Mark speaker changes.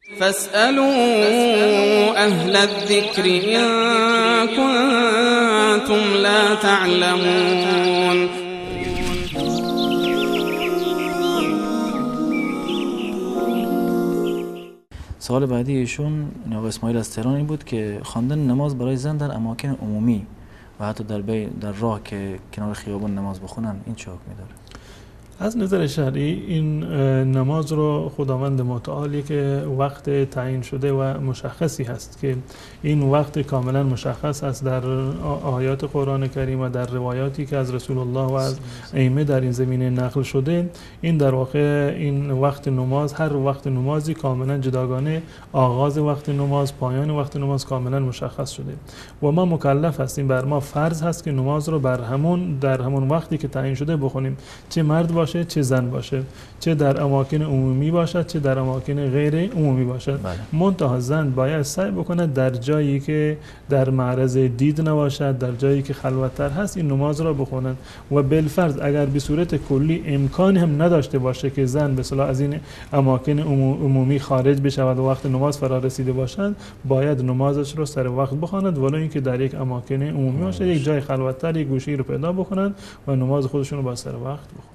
Speaker 1: فاسألوا أهل الذكر إن كنتم لا تعلمون.
Speaker 2: سوال بعدی ایشون آقای اسماعیل از تهران این بود که خواندن نماز برای زن در اماکن عمومی و حتی در راه که کنار خیابان نماز بخونن این چه حکمی داره؟
Speaker 3: از نظر شرعی این نماز رو خداوند متعالی که وقت تعیین شده و مشخصی هست که این وقت کاملا مشخص است در آیات قرآن کریم و در روایاتی که از رسول الله و از ائمه در این زمینه نقل شده. این در واقع این وقت نماز، هر وقت نمازی کاملا جداگانه آغاز وقت نماز، پایان وقت نماز کاملا مشخص شده و ما مکلف هستیم، بر ما فرض هست که نماز رو در همون وقتی که تعیین شده بخونیم، چه مرد باشه چه زن باشه، چه در اماکن عمومی باشد چه در اماکن غیر عمومی باشد. منتها زن باید سعی بکنه در جایی که در معرض دید نباشد، در جایی که خلوت‌تر هست این نماز را بخونن و بالفرض اگر به صورت کلی امکان هم نداشته باشه که زن به اصطلاح از این اماکن عمومی خارج بشود و وقت نماز فرا رسیده باشد، باید نمازش رو سر وقت بخواند ولو اینکه در یک اماکن عمومی باشه، یک جای خلوت‌تر یک گوشه رو پیدا بکنن و نماز خودشون رو با سر وقت بخونن.